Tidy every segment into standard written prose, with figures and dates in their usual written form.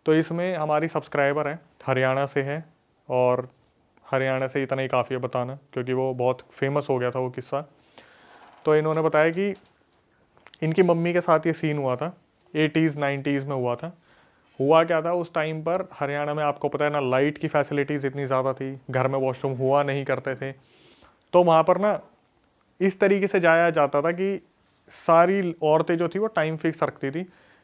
तो इसमें हमारी सब्सक्राइबर है, हरियाणा से है, और हरियाणा से इतना ही काफ़ी है बताना क्योंकि वो बहुत फेमस हो गया था वो किस्सा। तो इन्होंने बताया कि इनकी मम्मी के साथ ये सीन हुआ था, 80s 90s में हुआ था। हुआ क्या था उस टाइम पर, हरियाणा में आपको पता है ना, लाइट की फैसिलिटीज़ इतनी ज़्यादा थी, घर में वॉशरूम हुआ नहीं करते थे। तो वहाँ पर ना इस तरीके से जाया जाता था कि सारी औरतें जो थी वो टाइम फिक्स रखती थी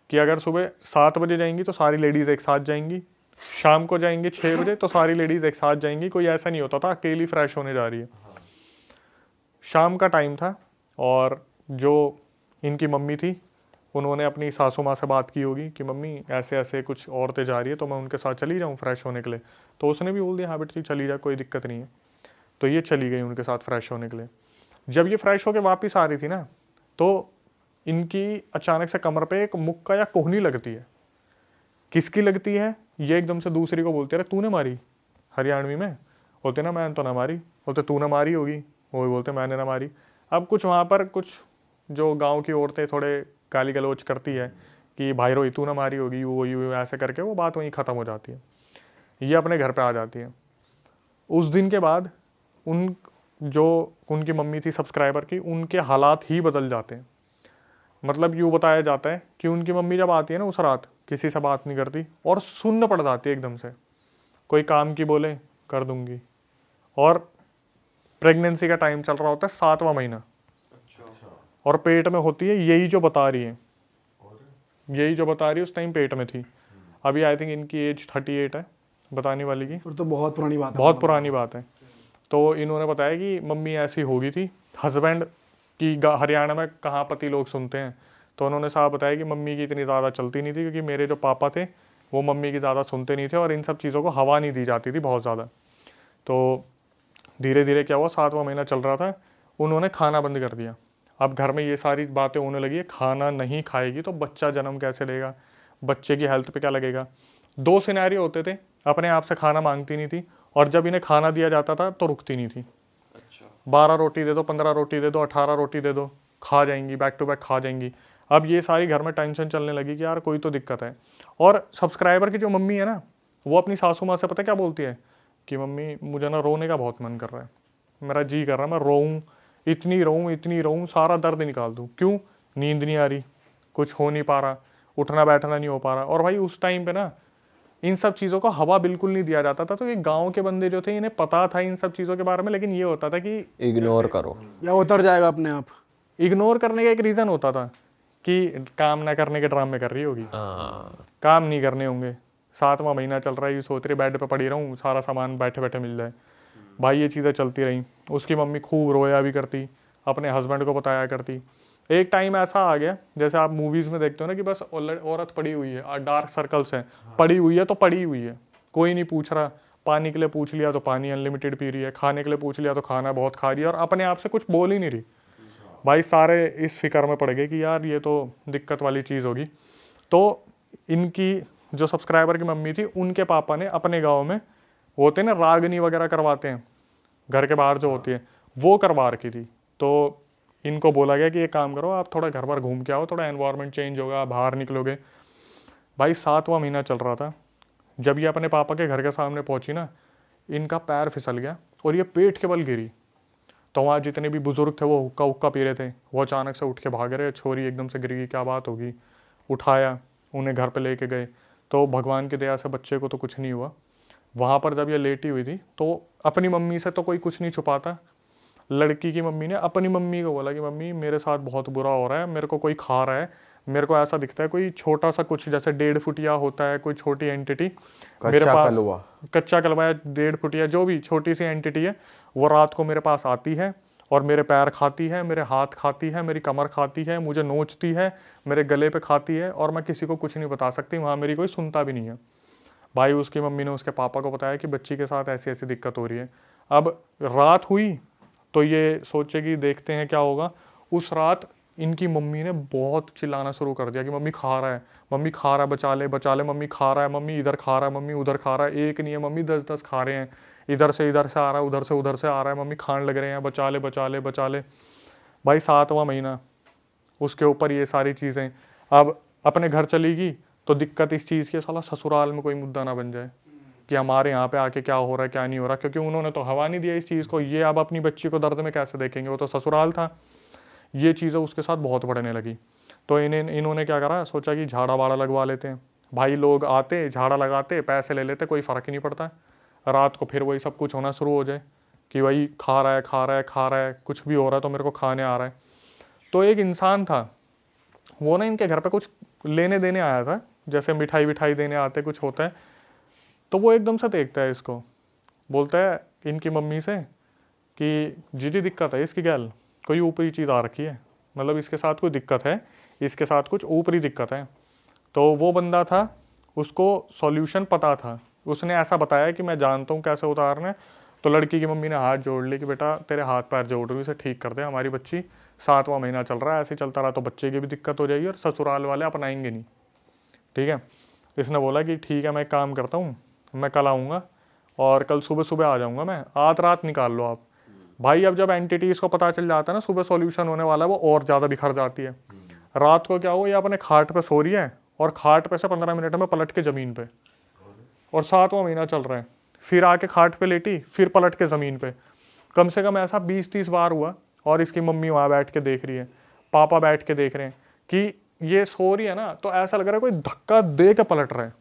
कि अगर सुबह 7 बजे जाएंगी तो सारी लेडीज़ एक साथ जाएंगी, शाम को जाएंगी 6 बजे तो सारी लेडीज़ एक साथ जाएंगी। कोई ऐसा नहीं होता था अकेली फ्रेश होने जा रही है। शाम का टाइम था और जो इनकी मम्मी थी उन्होंने अपनी सासू माँ से बात की होगी कि मम्मी ऐसे ऐसे कुछ औरतें जा रही है तो मैं उनके साथ चली जाऊँ फ्रेश होने के लिए। तो उसने भी बोल दिया हाँ बेटी चली जा, कोई दिक्कत नहीं है। तो ये चली गई उनके साथ फ्रेश होने के लिए। जब ये फ्रेश होकर वापस आ रही थी ना, तो इनकी अचानक से कमर पे एक मुक्का या कोहनी लगती है। किसकी लगती है, ये एकदम से दूसरी को बोलते अरे तूने मारी, हरियाणवी में बोलते ना मैंने तो ना मारी, बोलते तूने मारी होगी, वो भी बोलते मैंने ना मारी। अब कुछ वहाँ पर कुछ जो गांव की औरतें थोड़े गाली गलौज करती है कि भाई रोई तू ना मारी होगी, यू ऐसे करके वो बात वहीं ख़त्म हो जाती है। ये अपने घर पे आ जाती है। उस दिन के बाद उन जो उनकी मम्मी थी सब्सक्राइबर की, उनके हालात ही बदल जाते हैं। मतलब यूँ बताया जाता है कि उनकी मम्मी जब आती है ना उस रात, किसी से बात नहीं करती और सुन्न पड़ जाती है एकदम से। कोई काम की बोले कर दूंगी। और प्रेगनेंसी का टाइम चल रहा होता है 7वां महीना, और पेट में होती है यही जो बता रही है, यही जो बता रही है उस टाइम पेट में थी। अभी आई थिंक इनकी एज 38 है बताने वाली की। फिर तो बहुत पुरानी बात है। बहुत पुरानी बात है। तो इन्होंने बताया कि मम्मी ऐसी हो गई थी। हस्बैंड की हरियाणा में कहाँ पति लोग सुनते हैं, तो उन्होंने साहब बताया कि मम्मी की इतनी ज़्यादा चलती नहीं थी क्योंकि मेरे जो पापा थे वो मम्मी की ज़्यादा सुनते नहीं थे और इन सब चीज़ों को हवा नहीं दी जाती थी बहुत ज़्यादा। तो धीरे धीरे क्या हुआ, 7वां महीना चल रहा था, उन्होंने खाना बंद कर दिया। अब घर में ये सारी बातें होने लगी है, खाना नहीं खाएगी तो बच्चा जन्म कैसे लेगा, बच्चे की हेल्थ पे क्या लगेगा। 2 सिनेरियो होते थे, अपने आप से खाना मांगती नहीं थी, और जब इन्हें खाना दिया जाता था तो रुकती नहीं थी। 12 रोटी दे दो, 15 रोटी दे दो, 18 रोटी दे दो, खा जाएंगी, बैक टू बैक खा जाएंगी। अब ये सारी घर में टेंशन चलने लगी कि यार कोई तो दिक्कत है। और सब्सक्राइबर की जो मम्मी है ना, वो अपनी सासू माँ से पता क्या बोलती है कि मम्मी मुझे ना रोने का बहुत मन कर रहा है, मेरा जी कर रहा है मैं रोऊँ, इतनी रोऊँ, सारा दर्द निकाल दूँ। क्यों, नींद नहीं आ रही, कुछ हो नहीं पा रहा, उठना बैठना नहीं हो पा रहा। और भाई उस टाइम पे ना इन सब चीज़ों को हवा बिल्कुल नहीं दिया जाता था। तो ये गांव के बंदे जो थे इन्हें पता था इन सब चीज़ों के बारे में, लेकिन ये होता था कि इग्नोर करो या उतर जाएगा अपने आप। इग्नोर करने का एक रीज़न होता था कि काम ना करने के ड्रामे कर रही होगी, काम नहीं करने होंगे, 7वां महीना चल रहा है, ये सोच रही बेड पे पड़ी रहूँ, सारा सामान बैठे बैठे मिल जाए। भाई ये चीज़ें चलती रहीं। उसकी मम्मी खूब रोया भी करती, अपने हस्बैंड को बताया करती। एक टाइम ऐसा आ गया, जैसे आप मूवीज़ में देखते हो ना कि बस औरत पड़ी हुई है, डार्क सर्कल्स हैं, पड़ी हुई है तो पड़ी हुई है, कोई नहीं पूछ रहा। पानी के लिए पूछ लिया तो पानी अनलिमिटेड पी रही है, खाने के लिए पूछ लिया तो खाना बहुत खा रही है, और अपने आप से कुछ बोल ही नहीं रही। भाई सारे इस फिक्र में पड़ गए कि यार ये तो दिक्कत वाली चीज़ होगी। तो इनकी जो सब्सक्राइबर की मम्मी थी, उनके पापा ने अपने गाँव में वो होते हैं ना रागनी वगैरह करवाते हैं घर के बाहर जो होती है, वो करवा रखी थी। तो इनको बोला गया कि ये काम करो, आप थोड़ा घर पर घूम के आओ, थोड़ा एनवायरनमेंट चेंज होगा, बाहर निकलोगे। भाई 7वां महीना चल रहा था, जब ये अपने पापा के घर के सामने पहुंची ना, इनका पैर फिसल गया और ये पेट के बल गिरी। तो वहाँ जितने भी बुजुर्ग थे वो हुक्का हुक्का पी रहे थे, वो अचानक से उठ के भाग रहे, छोरी एकदम से गिर गई, क्या बात होगी। उठाया, उन्हें घर पे लेके गए, तो भगवान की दया से बच्चे को तो कुछ नहीं हुआ। वहाँ पर जब ये लेटी हुई थी तो अपनी मम्मी से तो कोई कुछ नहीं छुपाता, लड़की की मम्मी ने अपनी मम्मी को बोला कि मम्मी मेरे साथ बहुत बुरा हो रहा है, मेरे को कोई खा रहा है, मेरे को ऐसा दिखता है कोई छोटा सा कुछ जैसे 1.5 फुटिया होता है कोई छोटी एंटिटी मेरे पास, कच्चा कलवा या 1.5 फुटिया जो भी छोटी सी एंटिटी है, वो रात को मेरे पास आती है और मेरे पैर खाती है, मेरे हाथ खाती है, मेरी कमर खाती है, मुझे नोचती है, मेरे गले पे खाती है, और मैं किसी को कुछ नहीं बता सकती, वहाँ मेरी कोई सुनता भी नहीं है। भाई उसकी मम्मी ने उसके पापा को बताया कि बच्ची के साथ ऐसी ऐसी दिक्कत हो रही है। अब रात हुई तो ये सोचे कि देखते हैं क्या होगा। उस रात इनकी मम्मी ने बहुत चिल्लाना शुरू कर दिया कि मम्मी खा रहा है, मम्मी खा रहा है, बचा ले, मम्मी खा रहा है, मम्मी इधर खा रहा है, मम्मी उधर खा रहा है, एक नहीं है मम्मी 10-10 खा रहे हैं, इधर से आ रहा है, उधर से आ रहा है, मम्मी खान लग रहे हैं, बचा ले। भाई 7वां महीना, उसके ऊपर ये सारी चीज़ें। अब अपने घर चली गई तो दिक्कत इस चीज़ की साला ससुराल में कोई मुद्दा ना बन जाए कि हमारे यहाँ पे आके क्या हो रहा है क्या नहीं हो रहा, क्योंकि उन्होंने तो हवा नहीं दिया इस चीज़ को। ये अब अपनी बच्ची को दर्द में कैसे देखेंगे, वो तो ससुराल था। ये चीज़ें उसके साथ बहुत बढ़ने लगी। तो इन्होंने क्या करा, सोचा कि झाड़ा वाड़ा लगवा लेते हैं। भाई लोग आते, झाड़ा लगाते, पैसे ले लेते, कोई फ़र्क ही नहीं पड़ता। रात को फिर वही सब कुछ होना शुरू हो जाए कि वही खा रहा है खा रहा है खा रहा है, कुछ भी हो रहा है तो मेरे को खाने आ रहा है। तो एक इंसान था, वो ना इनके घर पे कुछ लेने देने आया था, जैसे मिठाई विठाई देने आते कुछ होता है। तो वो एकदम से देखता है इसको, बोलता है इनकी मम्मी से कि जी दिक्कत है इसकी गैल, कोई ऊपरी चीज़ आ रखी है, मतलब इसके साथ कोई दिक्कत है, इसके साथ कुछ ऊपरी दिक्कत है। तो वो बंदा था, उसको सॉल्यूशन पता था, उसने ऐसा बताया कि मैं जानता हूँ कैसे उतारना है। तो लड़की की मम्मी ने हाथ जोड़ ली कि बेटा तेरे हाथ पैर जोड़ रही हूँ, इसे ठीक कर दे, हमारी बच्ची 7वां महीना चल रहा है, ऐसे चलता रहा तो बच्चे की भी दिक्कत हो जाएगी और ससुराल वाले अपनाएंगे नहीं, ठीक है। इसने बोला कि ठीक है मैं एक काम करता हूँ, मैं कल आऊँगा और कल सुबह सुबह आ जाऊँगा, मैं आज रात निकाल लो आप। भाई अब जब एंटिटीज़ को पता चल जाता है ना सुबह सॉल्यूशन होने वाला है, वो और ज़्यादा बिखर जाती है। रात को क्या हुआ, ये अपने खाट पे सो रही है और खाट पे से 15 मिनट में पलट के ज़मीन पे, और 7वां महीना चल रहा है। फिर आके खाट पे लेटी, फिर पलट के ज़मीन पे। कम से कम ऐसा 20-30 बार हुआ। और इसकी मम्मी वहाँ बैठ के देख रही है, पापा बैठ के देख रहे हैं कि ये सो रही है ना, तो ऐसा लग रहा है कोई धक्का दे के पलट रहा है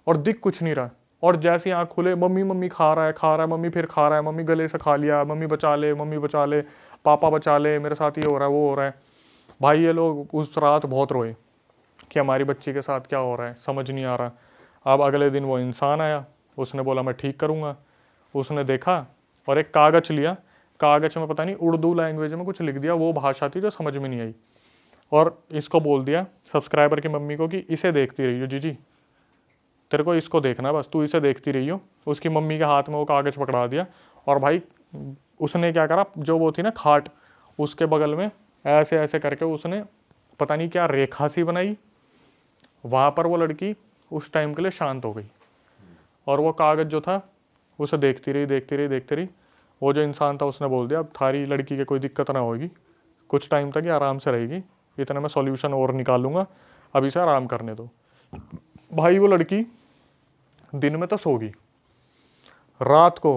और दिख कुछ नहीं रहा। और जैसे आँख खुले, मम्मी मम्मी खा रहा है, मम्मी फिर खा रहा है, मम्मी गले से खा लिया, मम्मी बचा ले, पापा बचा ले, मेरे साथ ये हो रहा है वो हो रहा है। भाई ये लोग उस रात बहुत रोए कि हमारी बच्ची के साथ क्या हो रहा है, समझ नहीं आ रहा। अब अगले दिन वो इंसान आया, उसने बोला मैं ठीक करूँगा। उसने देखा और एक कागज़ लिया, कागज़ में पता नहीं उर्दू लैंग्वेज में कुछ लिख दिया, वो भाषा थी जो समझ में नहीं आई। और इसको बोल दिया सब्सक्राइबर की मम्मी को कि इसे देखती रहियो जी, तेरे को इसको देखना, बस तू इसे देखती रहियो। उसकी मम्मी के हाथ में वो कागज़ पकड़ा दिया। और भाई उसने क्या करा, जो वो थी ना खाट, उसके बगल में ऐसे ऐसे करके उसने पता नहीं क्या रेखा सी बनाई। वहाँ पर वो लड़की उस टाइम के लिए शांत हो गई और वो कागज़ जो था उसे देखती रही। वो जो इंसान था उसने बोल दिया अब थारी लड़की के कोई दिक्कत ना होगी, कुछ टाइम तक ये आराम से रहेगी, इतने में सॉल्यूशन और निकालूंगा, अब इसे आराम करने दो। भाई वो लड़की दिन में तो सो गई, रात को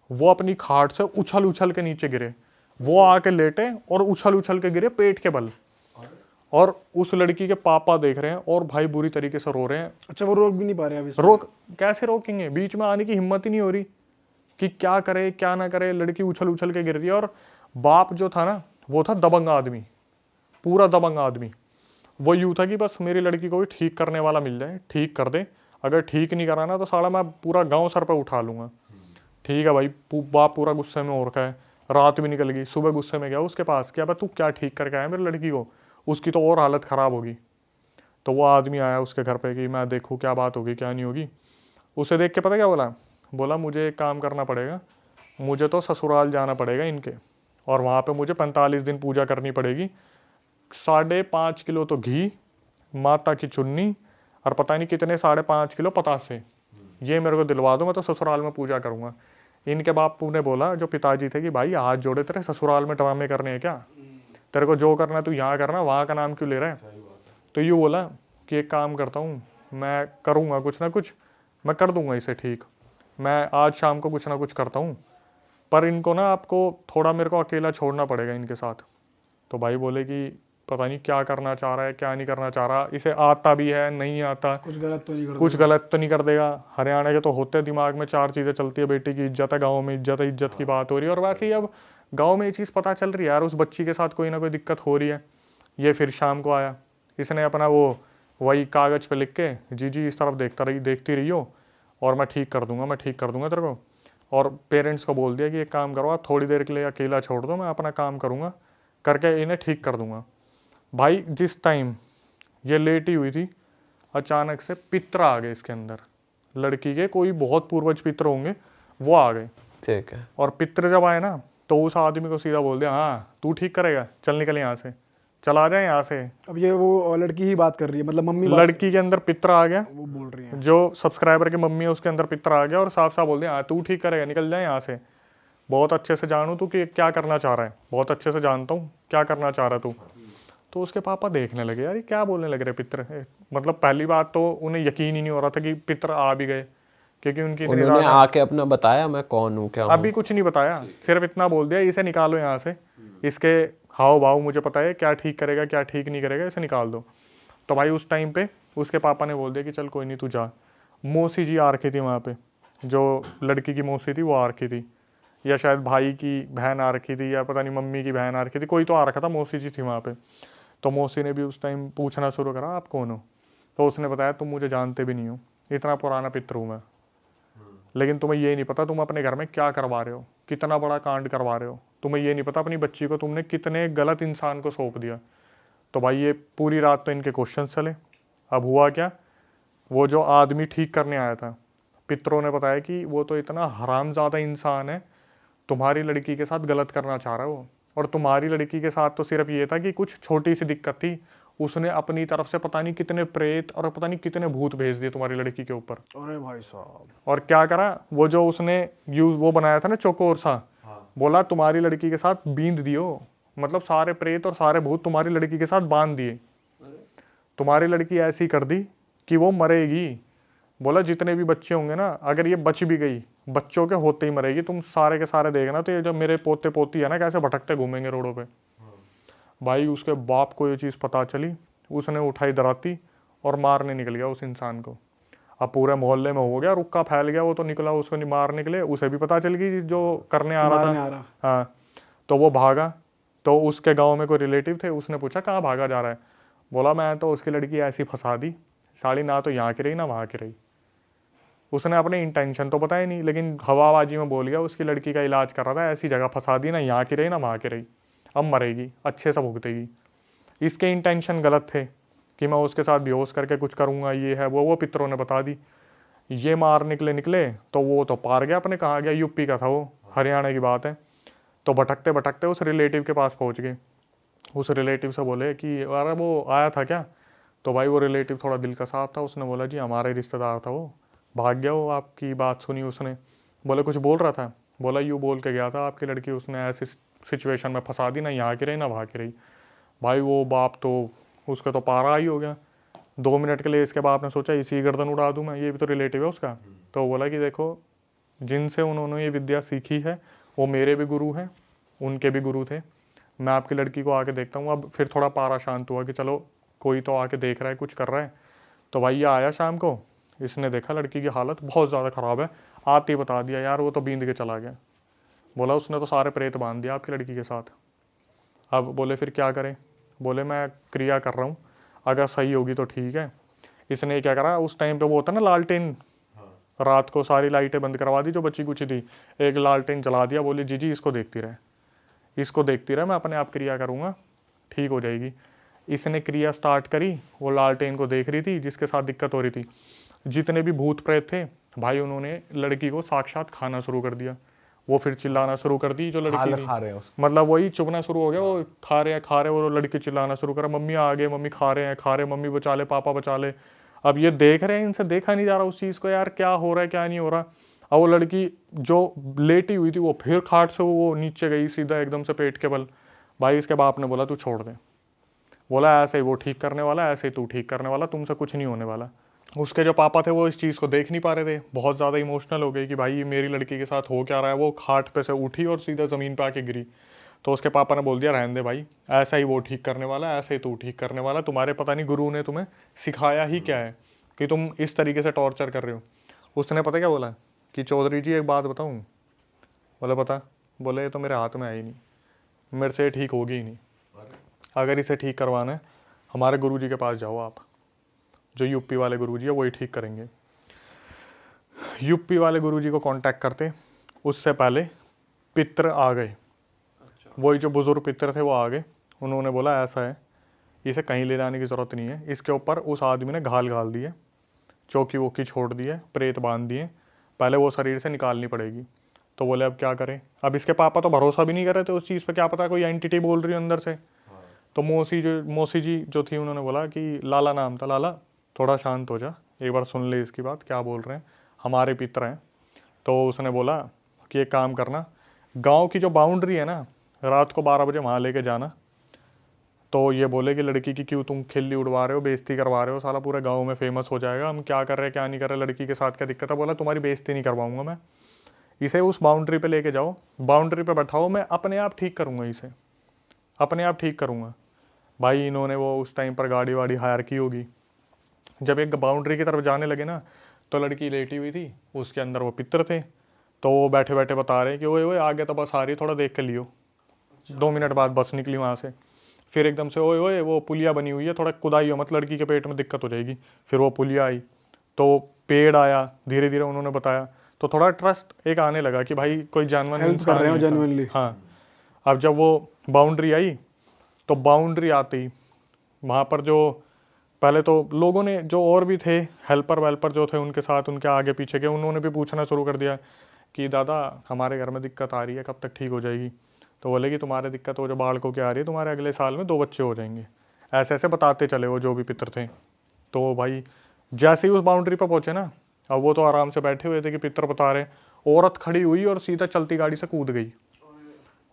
वो अपनी खाट से उछल उछल के नीचे गिरे, वो आके लेटे और उछल उछल के गिरे पेट के बल। और उस लड़की के पापा देख रहे हैं और भाई बुरी तरीके से रो रहे हैं। अच्छा वो रोक भी नहीं पा रहे अभी? रोक कैसे रोकेंगे, बीच में आने की हिम्मत ही नहीं हो रही कि क्या करे क्या ना करे। लड़की उछल उछल के गिर रही है। और बाप जो था ना, वो था दबंग आदमी, पूरा दबंग आदमी। वो यूँ था कि बस मेरी लड़की को भी ठीक करने वाला मिल जाए, ठीक कर दे, अगर ठीक नहीं कराना तो साला मैं पूरा गांव सर पे उठा लूँगा। ठीक है भाई, बाप पूरा गुस्से में हो रखा है, रात भी निकल गई, सुबह गुस्से में गया उसके पास, क्या भाई तू क्या ठीक करके आया मेरी लड़की को, उसकी तो और हालत ख़राब होगी। तो वो आदमी आया उसके घर पे कि मैं देखूँ क्या बात होगी क्या नहीं होगी। उसे देख के पता क्या बोला मुझे एक काम करना पड़ेगा, मुझे तो ससुराल जाना पड़ेगा इनके, और वहाँ पे मुझे 45 दिन पूजा करनी पड़ेगी। 5.5 किलो तो घी, माता की चुन्नी और पता नहीं कितने 5.5 किलो पतासे, ये मेरे को दिलवा दो, मैं तो ससुराल में पूजा करूँगा। इनके बापू ने बोला, जो पिताजी थे, कि भाई हाथ जोड़े, तेरे ससुराल में ड्रामे करने हैं क्या, तेरे को जो करना है तू यहाँ करना, वहाँ का नाम क्यों ले रहा है। तो यूँ बोला कि एक काम करता हूँ, मैं करूँगा कुछ ना कुछ, मैं कर दूँगा इसे ठीक, मैं आज शाम को कुछ ना कुछ करता हूँ, पर इनको ना आपको थोड़ा मेरे को अकेला छोड़ना पड़ेगा इनके साथ। तो भाई बोले कि पता नहीं क्या करना चाह रहा है क्या नहीं करना चाह रहा, इसे आता भी है नहीं आता, कुछ गलत तो नहीं कर देगा। हरियाणा के तो होते दिमाग में 4 चीज़ें चलती है, बेटी की इज्जत है, गाँव में इज्जत है, इज्जत की बात हो रही है। और वैसे ही अब गाँव में ये चीज़ पता चल रही है यार, उस बच्ची के साथ कोई ना कोई दिक्कत हो रही है। ये फिर शाम को आया, इसने अपना वो वही कागज़ पे लिख के जी इस तरफ देखती रही हो और मैं ठीक कर दूंगा तेरे को। और पेरेंट्स को बोल दिया कि एक काम करो, आप थोड़ी देर के लिए अकेला छोड़ दो, मैं अपना काम करूँगा, करके इन्हें ठीक कर दूंगा। भाई जिस टाइम ये लेटी हुई थी, अचानक से पितर आ गए इसके अंदर, लड़की के कोई बहुत पूर्वज पितर होंगे, वो आ गए। ठीक है। और पितर जब आए ना, तो उस आदमी को सीधा बोल दिया हाँ तू ठीक करेगा, चल निकल यहाँ से, चला जाए यहाँ से। अब ये वो लड़की ही बात कर रही है, मतलब मम्मी लड़की के अंदर पितर आ गया, वो बोल रही है, जो सब्सक्राइबर की मम्मी है उसके अंदर पितर आ गया और साफ साफ बोल दिया हाँ तू ठीक करेगा, निकल जाए यहाँ से। बहुत अच्छे से जानू तू कि क्या करना चाह रहा है, बहुत अच्छे से जानता हूँ क्या करना चाह रहा है तू। तो उसके पापा देखने लगे, यार ये क्या बोलने लग रहे पितर। मतलब पहली बात तो उन्हें यकीन ही नहीं हो रहा था कि पितर आ भी गए, क्योंकि उनकी इतनी उन्होंने ज़्यादा। आके अपना बताया मैं कौन हूँ क्या हूँ? अभी कुछ नहीं बताया, सिर्फ इतना बोल दिया इसे निकालो यहाँ से, इसके हाव भाव मुझे पता है, क्या ठीक करेगा क्या ठीक नहीं करेगा, इसे निकाल दो। तो भाई उस टाइम पे उसके पापा ने बोल दिया कि चल कोई नहीं तू जा। मौसी जी आ रखी थी वहाँ पे, जो लड़की की मौसी थी वो आ रखी थी, या शायद भाई की बहन आ रखी थी, या पता नहीं मम्मी की बहन आ रखी थी, कोई तो आ रखा था, मौसी जी थी वहाँ पे। तो मौसी ने भी उस टाइम पूछना शुरू करा आप कौन हो। तो उसने बताया तुम मुझे जानते भी नहीं हो, इतना पुराना पितर हूँ मैं, लेकिन तुम्हें ये नहीं पता तुम अपने घर में क्या करवा रहे हो, कितना बड़ा कांड करवा रहे हो। तुम्हें ये नहीं पता अपनी बच्ची को तुमने कितने गलत इंसान को सौंप दिया। तो भाई ये पूरी रात तो इनके क्वेश्चन चले। अब हुआ क्या, वो जो आदमी ठीक करने आया था, पितरों ने बताया कि वो तो इतना हरामजादा इंसान है, तुम्हारी लड़की के साथ गलत करना चाह रहा है वो। और तुम्हारी लड़की के साथ तो सिर्फ ये था कि कुछ छोटी सी दिक्कत थी, उसने अपनी तरफ से पता नहीं कितने प्रेत और पता नहीं कितने भूत भेज दिए तुम्हारी लड़की के ऊपर। अरे भाई साहब। और क्या करा, वो जो उसने यूज वो बनाया था ना चौकोर सा, बोला तुम्हारी लड़की के साथ बींद दियो, मतलब सारे प्रेत और सारे भूत तुम्हारी लड़की के साथ बांध दिए। तुम्हारी लड़की ऐसी कर दी कि वो मरेगी। बोला जितने भी बच्चे होंगे ना, अगर ये बच भी गई, बच्चों के होते ही मरेगी, तुम सारे के सारे देखना। तो ये जब मेरे पोते पोती है ना, कैसे भटकते घूमेंगे रोडों पे। भाई उसके बाप को ये चीज़ पता चली, उसने उठाई दराती और मारने निकल गया उस इंसान को। अब पूरे मोहल्ले में हो गया, रुक्का फैल गया, वो तो निकला उसको नहीं मार निकले, उसे भी पता चल गई जो करने आ रहा मारने था। आ रहा। हाँ, तो वो भागा। तो उसके गांव में कोई रिलेटिव थे, उसने पूछा कहाँ भागा जा रहा है। बोला मैं तो उसकी लड़की ऐसी फंसा दी, साली ना तो यहाँ की रही ना वहाँ की रही। उसने अपने इंटेंशन तो पता ही नहीं, लेकिन हवाबाजी में बोल गया उसकी लड़की का इलाज कर रहा था, ऐसी जगह फंसा दी, ना यहाँ की रही ना वहाँ की रही, अब मरेगी, अच्छे से भुगतेगी। इसके इंटेंशन गलत थे कि मैं उसके साथ बेहोश करके कुछ करूँगा, ये है वो पितरों ने बता दी। ये मार निकले तो वो तो पार गया अपने, कहाँ गया, यूपी का था वो, हरियाणा की बात है। तो भटकते भटकते उस रिलेटिव के पास पहुँच गए। उस रिलेटिव से बोले कि अरे वो आया था क्या। तो भाई वो रिलेटिव थोड़ा दिल का साफ था, उसने बोला जी हमारा ही रिश्तेदार था वो, भाग गया वो, आपकी बात सुनी उसने। बोले कुछ बोल रहा था। बोला यूँ बोल के गया था आपकी लड़की उसने ऐसी सिचुएशन में फंसा दी, ना यहाँ की रही ना वहाँ की रही। भाई वो बाप तो, उसका तो पारा ही हो गया। 2 मिनट के लिए इसके बाप ने सोचा इसी गर्दन उड़ा दूं मैं, ये भी तो रिलेटिव है उसका। तो बोला कि देखो जिनसे उन्होंने ये विद्या सीखी है वो मेरे भी गुरु हैं, उनके भी गुरु थे, मैं आपकी लड़की को आके देखता हूँ। अब फिर थोड़ा पारा शांत हुआ कि चलो कोई तो आके देख रहा है, कुछ कर रहा है। तो भाई ये आया शाम को, इसने देखा लड़की की हालत बहुत ज़्यादा ख़राब है, आते ही बता दिया यार वो तो बींद के चला गया। बोला उसने तो सारे प्रेत बांध दिया आपकी लड़की के साथ। अब बोले फिर क्या करें। बोले मैं क्रिया कर रहा हूँ, अगर सही होगी तो ठीक है। इसने क्या करा, उस टाइम पे वो होता ना लालटेन, रात को सारी लाइटें बंद करवा दी जो बची कुछ थी, एक लालटेन जला दिया। बोली जी इसको देखती रहे, इसको देखती रहे, मैं अपने आप क्रिया करूँगा, ठीक हो जाएगी। इसने क्रिया स्टार्ट करी, वो लालटेन को देख रही थी जिसके साथ दिक्कत हो रही थी। जितने भी भूत प्रेत थे भाई उन्होंने लड़की को साक्षात खाना शुरू कर दिया। वो फिर चिल्लाना शुरू कर दी जो लड़की थी, खा रहे हैं उसको। मतलब वही चुभना शुरू हो गया, वो खा रहे हैं, वो लड़की चिल्लाना शुरू करा मम्मी आ गए, मम्मी खा रहे हैं, मम्मी बचा ले, पापा बचा ले। अब ये देख रहे हैं, इनसे देखा नहीं जा रहा उस चीज़ को, यार क्या हो रहा है क्या नहीं हो रहा। अब वो लड़की जो लेटी हुई थी वो फिर खाट से वो नीचे गई सीधा एकदम से पेट के बल। भाई इसके बाप ने बोला तू छोड़ दे। बोला ऐसे ही वो ठीक करने वाला, ऐसे ही तू ठीक करने वाला, तुमसे कुछ नहीं होने वाला। उसके जो पापा थे वो इस चीज़ को देख नहीं पा रहे थे, बहुत ज़्यादा इमोशनल हो गई कि भाई मेरी लड़की के साथ हो क्या रहा है। वो खाट पे से उठी और सीधा ज़मीन पे आके गिरी। तो उसके पापा ने बोल दिया रहने दे भाई, ऐसा ही वो ठीक करने वाला, ऐसे ही तू ठीक करने वाला, तुम्हारे पता नहीं गुरु ने तुम्हें सिखाया ही क्या है कि तुम इस तरीके से टॉर्चर कर रहे हो। उसने पता क्या बोला कि चौधरी जी एक बात बताऊँ। बोले बता। बोले तो मेरे हाथ में आई नहीं, मेरे से ठीक होगी ही नहीं, अगर इसे ठीक करवाना है हमारे गुरुजी के पास जाओ आप, जो यूपी वाले गुरुजी है वही ठीक करेंगे। यूपी वाले गुरुजी को कांटेक्ट करते, उससे पहले पितर आ गए। वही जो बुजुर्ग पितर थे वो आ गए। उन्होंने बोला ऐसा है, इसे कहीं ले जाने की ज़रूरत नहीं है, इसके ऊपर उस आदमी ने घाल दिए, चौकी वोकी छोड़ दिए, प्रेत बांध दिए, पहले वो शरीर से निकालनी पड़ेगी। तो बोले अब क्या करें। अब इसके पापा तो भरोसा भी नहीं कर रहे थे उस चीज़ पे, क्या पता कोई एंटिटी बोल रही है अंदर से। तो मौसी जी जो थी उन्होंने बोला कि लाला नाम था, लाला थोड़ा शांत हो जा, एक बार सुन ले इसकी बात, क्या बोल रहे हैं, हमारे पितर हैं। तो उसने बोला कि एक काम करना, गांव की जो बाउंड्री है ना, रात को 12 बजे वहाँ लेके जाना, तो ये बोले कि लड़की की क्यों तुम खिल्ली उड़वा रहे हो, बेइज्जती करवा रहे हो, साला पूरे गांव में फेमस हो जाएगा, हम क्या कर रहे हैं क्या नहीं कर रहे, लड़की के साथ क्या दिक्कत है। बोला तुम्हारी बेइज्जती नहीं करवाऊंगा मैं, इसे उस बाउंड्री पे लेके जाओ, बाउंड्री पे बैठाओ, मैं अपने आप ठीक करूँगा, इसे अपने आप ठीक करूँगा। भाई इन्होंने वो उस टाइम पर गाड़ी वाड़ी हायर की होगी। जब एक बाउंड्री की तरफ जाने लगे ना, तो लड़की लेटी हुई थी, उसके अंदर वो पितर थे, तो वो बैठे बैठे बता रहे हैं कि ओए ओए आगे तो बस आ रही, थोड़ा देख के लियो। 2 मिनट बाद बस निकली वहाँ से। फिर एकदम से ओए ओए वो पुलिया बनी हुई है, थोड़ा कुदाई हो मत, लड़की के पेट में दिक्कत हो जाएगी। फिर वो पुलिया आई, तो पेड़ आया, धीरे धीरे उन्होंने बताया, तो थोड़ा ट्रस्ट एक आने लगा कि भाई कोई जानवर हेल्प कर रहे हो जेन्युइनली। हाँ। अब जब वो बाउंड्री आई, तो बाउंड्री आते ही वहाँ पर जो पहले तो लोगों ने जो और भी थे हेल्पर वेल्पर जो थे उनके साथ, उनके आगे पीछे के, उन्होंने भी पूछना शुरू कर दिया कि दादा हमारे घर में दिक्कत आ रही है, कब तक ठीक हो जाएगी। तो बोले कि तुम्हारे दिक्कत हो जो बालकों की आ रही है, तुम्हारे अगले साल में 2 बच्चे हो जाएंगे। ऐसे ऐसे बताते चले वो जो भी पितर थे। तो भाई जैसे ही उस बाउंड्री पर पहुँचे ना, अब वो तो आराम से बैठे हुए थे कि पितर बता रहे, औरत खड़ी हुई और सीधा चलती गाड़ी से कूद गई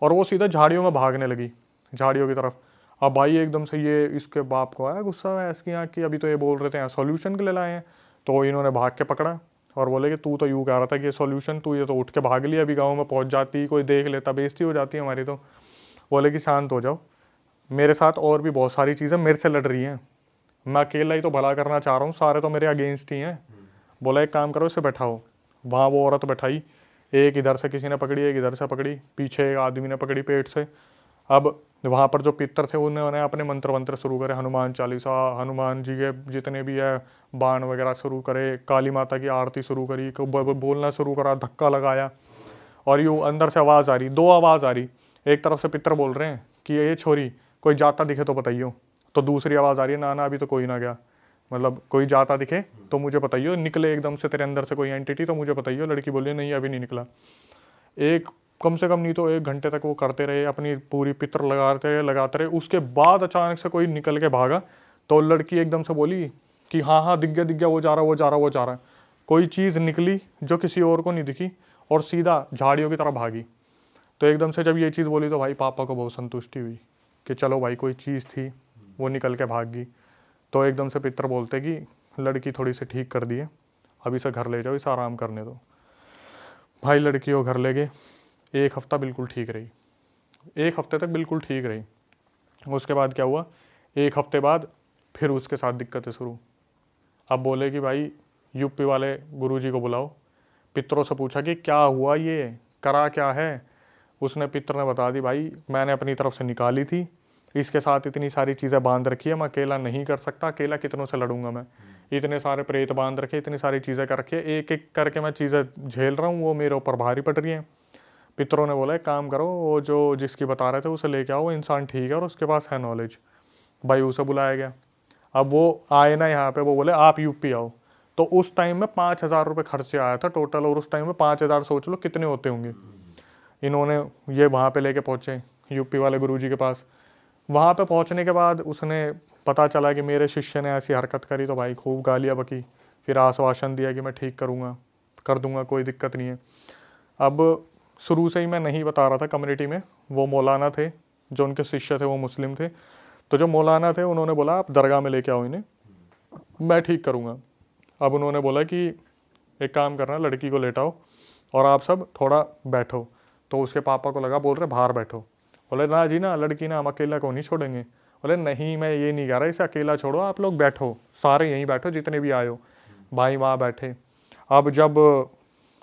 और वो सीधा झाड़ियों में भागने लगी, झाड़ियों की तरफ। अब भाई एकदम से ये इसके बाप को आया गुस्सा है इसकी यहाँ कि अभी तो ये बोल रहे थे यहाँ सॉल्यूशन के लिए लाए हैं। तो इन्होंने भाग के पकड़ा और बोले कि तू तो यूँ कह रहा था कि ये सॉल्यूशन, तू ये तो उठ के भाग लिया, अभी गाँव में पहुँच जाती, कोई देख लेता, बेइज्जती हो जाती है हमारी। तो बोले कि शांत हो जाओ, मेरे साथ और भी बहुत सारी चीज़ें मेरे से लड़ रही हैं, मैं अकेला ही तो भला करना चाह रहा हूँ, सारे तो मेरे अगेंस्ट ही हैं। बोला एक काम करो इसे बैठाओ। वहाँ वो औरत बैठाई, एक इधर से किसी ने पकड़ी, एक इधर से पकड़ी, पीछे एक आदमी ने पकड़ी पेट से। अब वहाँ पर जो पितर थे उन्होंने अपने मंत्र वंत्र शुरू करे, हनुमान चालीसा, हनुमान जी के जितने भी है बाण वगैरह शुरू करे, काली माता की आरती शुरू करी, बोलना शुरू करा, धक्का लगाया। और यूँ अंदर से आवाज़ आ रही, 2 आवाज़ आ रही, एक तरफ से पितर बोल रहे हैं कि ये छोरी कोई जाता दिखे तो बताइयो, तो दूसरी आवाज़ आ रही है ना ना अभी तो कोई ना गया, मतलब कोई जाता दिखे तो मुझे बताइयो, निकले एकदम से तेरे अंदर से कोई एंटिटी तो मुझे बताइयो। लड़की बोली नहीं अभी नहीं निकला। एक कम से कम नहीं तो 1 घंटे तक वो करते रहे, अपनी पूरी पितर लगाते रहे। उसके बाद अचानक से कोई निकल के भागा, तो लड़की एकदम से बोली कि हाँ हाँ दिख गया वो जा रहा है। कोई चीज़ निकली जो किसी और को नहीं दिखी और सीधा झाड़ियों की तरफ भागी। तो एकदम से जब ये चीज़ बोली तो भाई पापा को बहुत संतुष्टि हुई कि चलो भाई कोई चीज़ थी वो निकल के भाग गई। तो एकदम से पितर बोलते कि लड़की थोड़ी सी ठीक कर दी है, अब इसे घर ले जाओ, इसे आराम करने दो। भाई लड़की को घर ले गए, 1 हफ्ता बिल्कुल ठीक रही, 1 हफ्ते तक बिल्कुल ठीक रही। उसके बाद क्या हुआ, 1 हफ्ते बाद फिर उसके साथ दिक्कतें शुरू। अब बोले कि भाई यूपी वाले गुरुजी को बुलाओ। पितरों से पूछा कि क्या हुआ, ये करा क्या है। उसने पितर ने बता दी भाई मैंने अपनी तरफ से निकाली थी, इसके साथ इतनी सारी चीज़ें बांध रखी है, मैं अकेला नहीं कर सकता, अकेला कितनों से लड़ूंगा मैं, इतने सारे प्रेत बांध रखे, इतनी सारी चीज़ें कर रखी है, एक एक करके मैं चीज़ें झेल रहा हूँ, वो मेरे ऊपर भारी पड़ रही हैं। पितरों ने बोला एक काम करो, वो जो जिसकी बता रहे थे उसे लेके आओ, वो इंसान ठीक है और उसके पास है नॉलेज। भाई उसे बुलाया गया। अब वो आए ना यहाँ पे, वो बोले आप यूपी आओ। तो उस टाइम में 5,000 रुपये खर्चे आया था टोटल, और उस टाइम में 5,000 सोच लो कितने होते होंगे। इन्होंने ये वहाँ पे लेके पहुँचे यूपी वाले गुरुजी के पास। वहाँ पे पहुँचने के बाद उसने पता चला कि मेरे शिष्य ने ऐसी हरकत करी, तो भाई खूब गालियाँ बकी, फिर आश्वासन दिया कि मैं ठीक कर दूंगा, कोई दिक्कत नहीं है। अब शुरू से ही मैं नहीं बता रहा था, कम्युनिटी में वो मौलाना थे जो उनके शिष्य थे वो मुस्लिम थे, तो जो मौलाना थे उन्होंने बोला आप दरगाह में लेके आओ इन्हें, मैं ठीक करूँगा। अब उन्होंने बोला कि एक काम करना, लड़की को लेटाओ और आप सब थोड़ा बैठो। तो उसके पापा को लगा, बोल रहे बाहर बैठो। बोले ना जी ना, लड़की ना हम अकेला को नहीं छोड़ेंगे। बोले नहीं मैं ये नहीं कह रहा, इसे अकेला छोड़ो, आप लोग बैठो, सारे यहीं बैठो जितने भी आए हो। भाई वहाँ बैठे। अब जब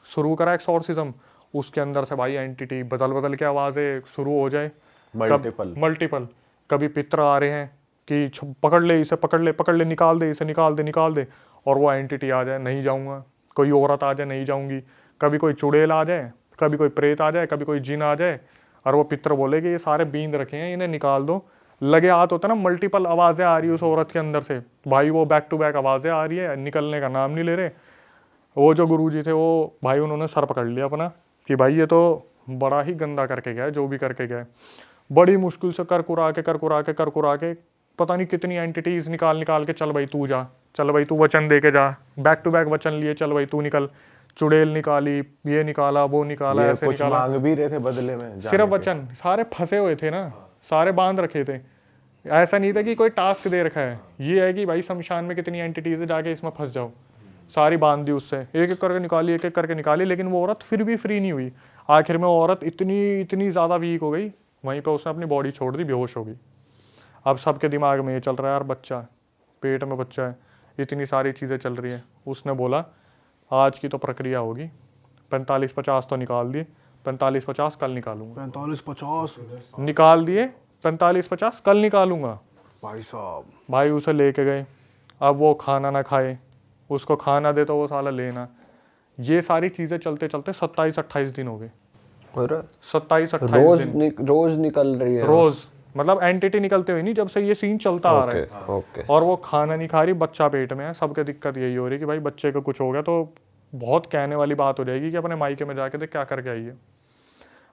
शुरू करा एक्सॉर्सिज्म, उसके अंदर से भाई एंटिटी बदल के आवाज़ें शुरू हो जाए, मल्टीपल। कभी पितर आ रहे हैं कि पकड़ ले इसे, पकड़ ले, निकाल दे इसे, निकाल दे, और वो एंटिटी आ जाए, नहीं जाऊँगा। कोई औरत आ जाए, नहीं जाऊँगी। कभी कोई चुड़ैल आ जाए, कभी कोई प्रेत आ जाए, कभी कोई जिन आ जाए, और वो पितर बोले कि ये सारे बींद रखे हैं, इन्हें निकाल दो। लगे हाथ होता ना, मल्टीपल आवाज़ें आ रही है उस औरत के अंदर से, भाई वो बैक टू बैक आवाज़ें आ रही है, निकलने का नाम नहीं ले रहे। वो जो गुरुजी थे वो भाई उन्होंने सर पकड़ लिया अपना कि भाई ये तो बड़ा ही गंदा करके गया है, जो भी करके गया है। बड़ी मुश्किल से कर कुरा के पता नहीं कितनी एंटिटीज़ निकाल के चल भाई तू जा, चल भाई तू वचन दे के जा, बैक टू बैक वचन लिए, चल भाई तू निकल। चुड़ैल निकाली, ये निकाला, वो निकाला, ऐसे कुछ निकाला, मांग भी रहे थे बदले में, सिर्फ वचन। सारे फंसे हुए थे ना, सारे बांध रखे थे। ऐसा नहीं था कि कोई टास्क दे रखा है, ये है कि भाई शमशान में कितनी एंटिटीज है, जाके इसमें फंस जाओ। सारी बांध दी उससे, एक एक करके निकाली, एक एक करके निकाली, लेकिन वो औरत फिर भी फ्री नहीं हुई। आखिर में वो औरत इतनी इतनी ज़्यादा वीक हो गई, वहीं पे उसने अपनी बॉडी छोड़ दी, बेहोश हो गई। अब सबके दिमाग में ये चल रहा है, यार बच्चा पेट में बच्चा है, इतनी सारी चीज़ें चल रही हैं। उसने बोला आज की तो प्रक्रिया होगी, 45-50 तो निकाल दिए, 45-50 कल निकालूंगा। 45-50 निकाल दिए 45-50 कल निकालूंगा। भाई साहब। भाई उसे लेके गए। अब वो खाना ना खाए, उसको खाना दे तो वो साला लेना। ये सारी चीज़ें चलते चलते 27-28 दिन हो गए। 27-28 दिन रोज निकल रही है, रोज, मतलब एंटिटी निकलते हुए नहीं, जब से ये सीन चलता आ रहा है। ओके। और वो खाना नहीं खा रही, बच्चा पेट में है। सबके दिक्कत यही हो रही है कि भाई बच्चे को कुछ हो गया तो बहुत कहने वाली बात हो जाएगी कि अपने मायके में जाके देख क्या करके आई है।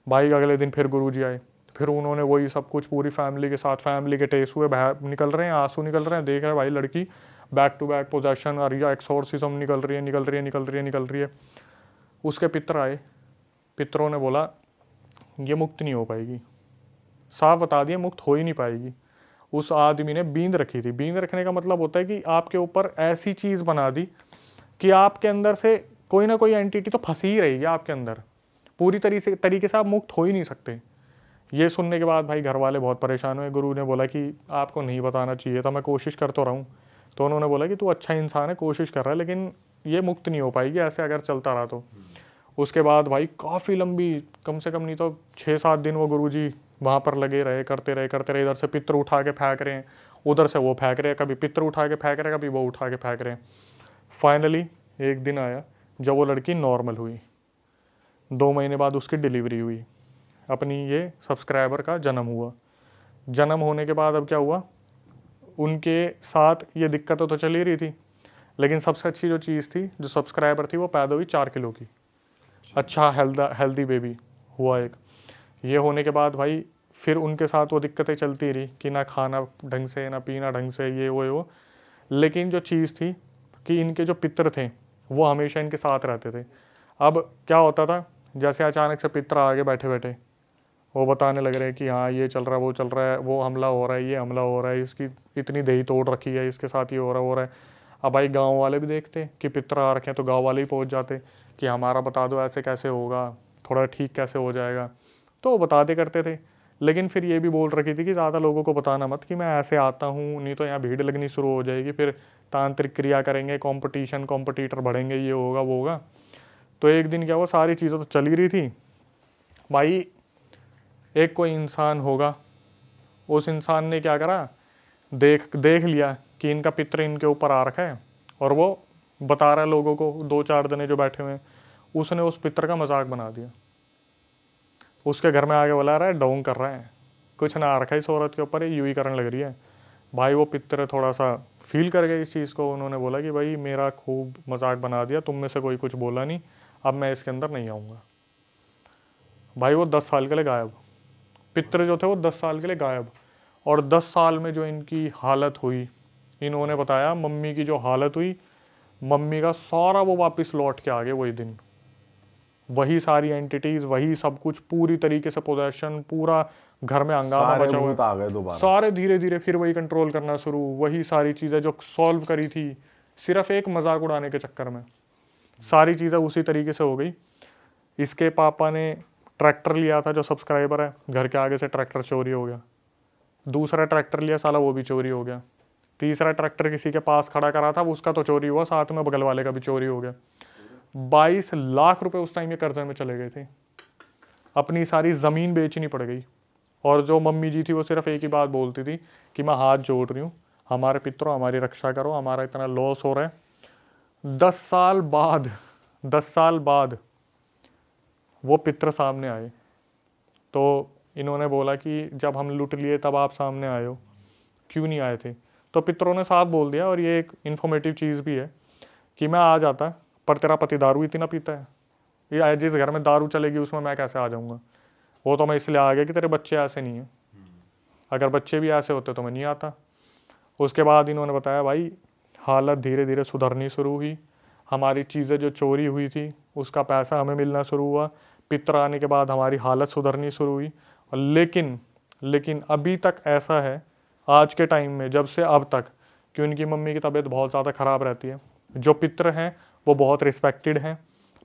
भाई अगले दिन फिर गुरुजी आए, फिर उन्होंने वही सब कुछ पूरी फैमिली के साथ, फैमिली के टेस्ट हुए, निकल रहे हैं आंसू निकल रहे हैं, देख रहे हैं भाई लड़की बैक टू बैक पोजेशन और या एक्सोर्सिज्म निकल रही है, निकल रही है, निकल रही है, निकल रही है। उसके पितर आए, पितरों ने बोला ये मुक्त नहीं हो पाएगी, साफ बता दिया मुक्त हो ही नहीं पाएगी। उस आदमी ने बींद रखी थी। बींद रखने का मतलब होता है कि आपके ऊपर ऐसी चीज़ बना दी कि आपके अंदर से कोई ना कोई एंटिटी तो फंसी ही रहेगी आपके अंदर, पूरी तरीके से आप मुक्त हो ही नहीं सकते। ये सुनने के बाद भाई घर वाले बहुत परेशान हुए। गुरु ने बोला कि आपको नहीं बताना चाहिए था, मैं कोशिश कर तो रहा हूँ। तो उन्होंने बोला कि तू अच्छा इंसान है, कोशिश कर रहा है, लेकिन ये मुक्त नहीं हो पाएगी ऐसे अगर चलता रहा तो। उसके बाद भाई काफ़ी लंबी, कम से कम नहीं तो 6-7 दिन वो गुरुजी वहाँ पर लगे रहे, करते रहे। इधर से पितर उठा के फेंक रहे हैं, उधर से वो फेंक रहे हैं, कभी पितर उठा के फेंक रहे हैं, कभी वो उठा के फेंक रहे हैं। फाइनली एक दिन आया जब वो लड़की नॉर्मल हुई। 2 महीने बाद उसकी डिलीवरी हुई। अपनी ये सब्सक्राइबर का जन्म हुआ। जन्म होने के बाद अब क्या हुआ, उनके साथ ये दिक्कत तो चल ही रही थी, लेकिन सबसे अच्छी जो चीज़ थी, जो सब्सक्राइबर थी, वो पैदा हुई 4 किलो की। अच्छा हेल्दी बेबी हुआ एक। ये होने के बाद भाई फिर उनके साथ वो दिक्कतें चलती रही कि ना खाना ढंग से, ना पीना ढंग से, ये वो। लेकिन जो चीज़ थी कि इनके जो पितर थे वो हमेशा इनके साथ रहते थे। अब क्या होता था, जैसे अचानक से पितर आगे बैठे बैठे वो बताने लग रहे हैं कि हाँ ये चल रहा है, वो चल रहा है, वो हमला हो रहा है, ये हमला हो रहा है, इसकी इतनी दही तोड़ रखी है, इसके साथ ये हो रहा है। अब भाई गांव वाले भी देखते कि पितर आ रखे हैं तो गांव वाले ही पहुंच जाते कि हमारा बता दो ऐसे कैसे होगा, थोड़ा ठीक कैसे हो जाएगा। तो वो बताते करते थे, लेकिन फिर ये भी बोल रखी थी कि ज़्यादा लोगों को बताना मत कि मैं ऐसे आता हूँ, नहीं तो यहाँ भीड़ लगनी शुरू हो जाएगी, फिर तांत्रिक क्रिया करेंगे, कॉम्पिटिटर बढ़ेंगे, ये होगा वो होगा। तो एक दिन क्या हुआ, सारी चीज़ें तो चल ही रही थी भाई। एक कोई इंसान होगा, उस इंसान ने क्या करा, देख लिया कि इनका पितर इनके ऊपर आ रखा है और वो बता रहा है लोगों को, 2-4 जने जो बैठे हुए हैं। उसने उस पितर का मजाक बना दिया, उसके घर में आके बुला रहा है, डोंग कर रहा है, कुछ ना आ रखा है इस औरत के ऊपर, ये यूँ ही करने लग रही है। भाई वो पितर थोड़ा सा फील कर गए इस चीज़ को। उन्होंने बोला कि भाई मेरा खूब मजाक बना दिया, तुम में से कोई कुछ बोला नहीं, अब मैं इसके अंदर नहीं आऊँगा। भाई वो 10 साल के लिए गायब, पितर जो थे वो 10 साल के लिए गायब। और 10 साल में जो इनकी हालत हुई, इन्होंने बताया मम्मी की जो हालत हुई, मम्मी का सारा वो वापस लौट के आ गए वही दिन। वही सारी एंटिटीज, वही सब कुछ, पूरी तरीके से पोजेशन, पूरा घर में हंगामा मचा हुआ, सारे धीरे धीरे फिर वही कंट्रोल करना शुरू। वही सारी चीज़ें जो सॉल्व करी थी सिर्फ एक मजाक उड़ाने के चक्कर में, सारी चीज़ें उसी तरीके से हो गई। इसके पापा ने ट्रैक्टर लिया था, जो सब्सक्राइबर है, घर के आगे से ट्रैक्टर चोरी हो गया। दूसरा ट्रैक्टर लिया साला, वो भी चोरी हो गया। तीसरा ट्रैक्टर किसी के पास खड़ा करा था, उसका तो चोरी हुआ, साथ में बगल वाले का भी चोरी हो गया। 22 लाख रुपए उस टाइम ये कर्जे में चले गए थे। अपनी सारी ज़मीन बेचनी पड़ गई। और जो मम्मी जी थी वो सिर्फ एक ही बात बोलती थी कि मैं हाथ जोड़ रही हूँ, हमारे पितरों हमारी रक्षा करो, हमारा इतना लॉस हो रहा है। 10 साल बाद वो पितर सामने आए। तो इन्होंने बोला कि जब हम लूट लिए तब आप सामने आए हो, क्यों नहीं आए थे? तो पितरों ने साफ बोल दिया, और ये एक इन्फॉर्मेटिव चीज़ भी है कि मैं आ जाता, पर तेरा पति दारू इतना पीता है, ये जिस घर में दारू चलेगी उसमें मैं कैसे आ जाऊँगा? वो तो मैं इसलिए आ गया कि तेरे बच्चे ऐसे नहीं हैं, अगर बच्चे भी ऐसे होते तो मैं नहीं आता। उसके बाद इन्होंने बताया भाई हालत धीरे धीरे सुधरनी शुरू हुई, हमारी चीज़ें जो चोरी हुई थी उसका पैसा हमें मिलना शुरू हुआ, पितर आने के बाद हमारी हालत सुधरनी शुरू हुई। लेकिन अभी तक ऐसा है, आज के टाइम में जब से अब तक कि उनकी मम्मी की तबीयत बहुत ज़्यादा ख़राब रहती है। जो पितर हैं वो बहुत रिस्पेक्टेड हैं।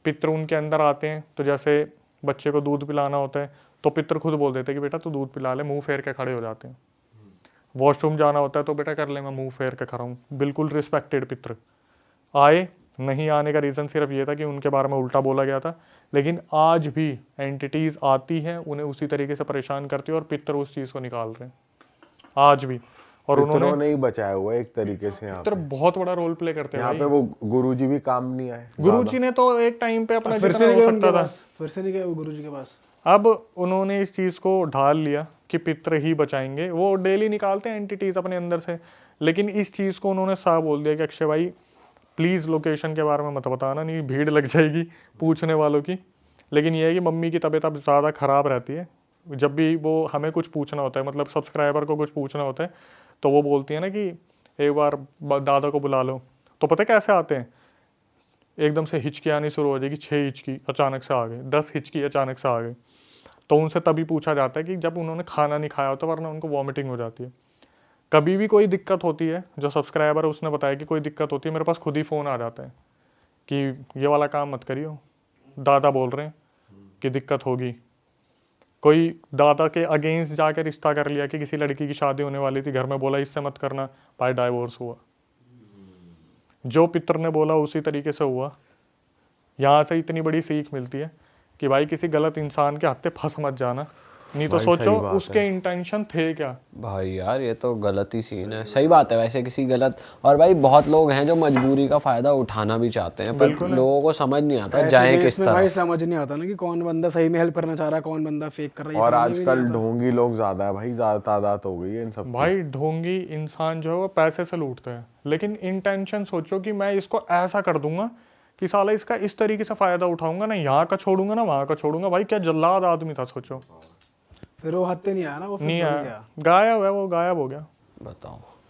पितर उनके अंदर आते हैं तो जैसे बच्चे को दूध पिलाना होता है तो पितर खुद बोल देते हैं कि बेटा तू दूध पिला ले, मुंह फेर के खड़े हो जाते हैं। वॉशरूम जाना होता है तो बेटा कर ले, मैं मुंह फेर के खड़ा हूँ। बिल्कुल रिस्पेक्टेड पितर। आए नहीं आने का रीज़न सिर्फ ये था कि उनके बारे में उल्टा बोला गया था, लेकिन आज भी एंटिटीज़ आती हैं, उन्हें उसी तरीके से परेशान करती है और पितर उस चीज़ को निकाल रहे हैं आज भी। और उन्होंने ही बचाया हुआ है एक तरीके से। यहाँ पितर बहुत बड़ा रोल प्ले करते हैं यहाँ पे वो गुरुजी भी काम नहीं आए। गुरुजी ने तो एक टाइम पे अपना फिर जितना से हो नहीं गए सकता उनके था, पास, फिर से नहीं गए वो गुरुजी के पास। अब उन्होंने इस चीज़ को ढाल लिया कि पितर ही बचाएंगे। वो डेली निकालते हैं एंटिटीज़ अपने अंदर से, लेकिन इस चीज़ को उन्होंने साफ बोल दिया कि अक्षय भाई प्लीज़ लोकेशन के बारे में मत बताना, नहीं भीड़ लग जाएगी पूछने वालों की। लेकिन ये है कि मम्मी की तबीयत अब ज़्यादा ख़राब रहती है। जब भी वो हमें कुछ पूछना होता है, मतलब सब्सक्राइबर को कुछ पूछना होता है, तो वो बोलती है ना कि एक बार दादा को बुला लो। तो पता है कैसे आते हैं, एकदम से हिचकी आनी शुरू हो जाएगी, 6 हिचकी अचानक से आ गए, 10 हिचकी अचानक से आ गए। तो उनसे तभी पूछा जाता है कि जब उन्होंने खाना नहीं खाया होता, वरना उनको वॉमिटिंग हो जाती है। कभी भी कोई दिक्कत होती है, जो सब्सक्राइबर है उसने बताया कि कोई दिक्कत होती है, मेरे पास खुद ही फ़ोन आ जाता है कि ये वाला काम मत करियो, दादा बोल रहे हैं कि दिक्कत होगी। कोई दादा के अगेंस्ट जाकर रिश्ता कर लिया कि किसी लड़की की शादी होने वाली थी, घर में बोला इससे मत करना, भाई डाइवोर्स हुआ। जो पितर ने बोला उसी तरीके से हुआ। यहाँ से इतनी बड़ी सीख मिलती है कि भाई किसी गलत इंसान के हाथ पे फंस मत जाना, नहीं तो सोचो उसके इंटेंशन थे क्या। भाई यार ये तो गलत ही सीन है। सही बात है वैसे, किसी गलत, और भाई बहुत लोग हैं जो मजबूरी का फायदा उठाना भी चाहते हैं, पर लोगों को समझ नहीं आता जाए किस तरह। भाई समझ नहीं आता ना कि कौन बंदा सही में हेल्प करना चाह रहा है, कौन बंदा फेक कर रहा है। और आजकल ढोंगी लोग ज्यादा है भाई, ज्यादा तादाद हो गई है इन सब। भाई ढोंगी इंसान जो है वो पैसे से लूटते हैं, लेकिन इंटेंशन सोचो कि मैं इसको ऐसा कर दूंगा कि साला इसका इस तरीके से फायदा उठाऊंगा ना, यहाँ का छोड़ूंगा ना वहाँ का छोड़ूंगा। भाई क्या जल्लाद आदमी था सोचो। फिर वो हत्या नहीं आया ना, वो नहीं आया, गायब है, वो गायब हो गया। बताओ।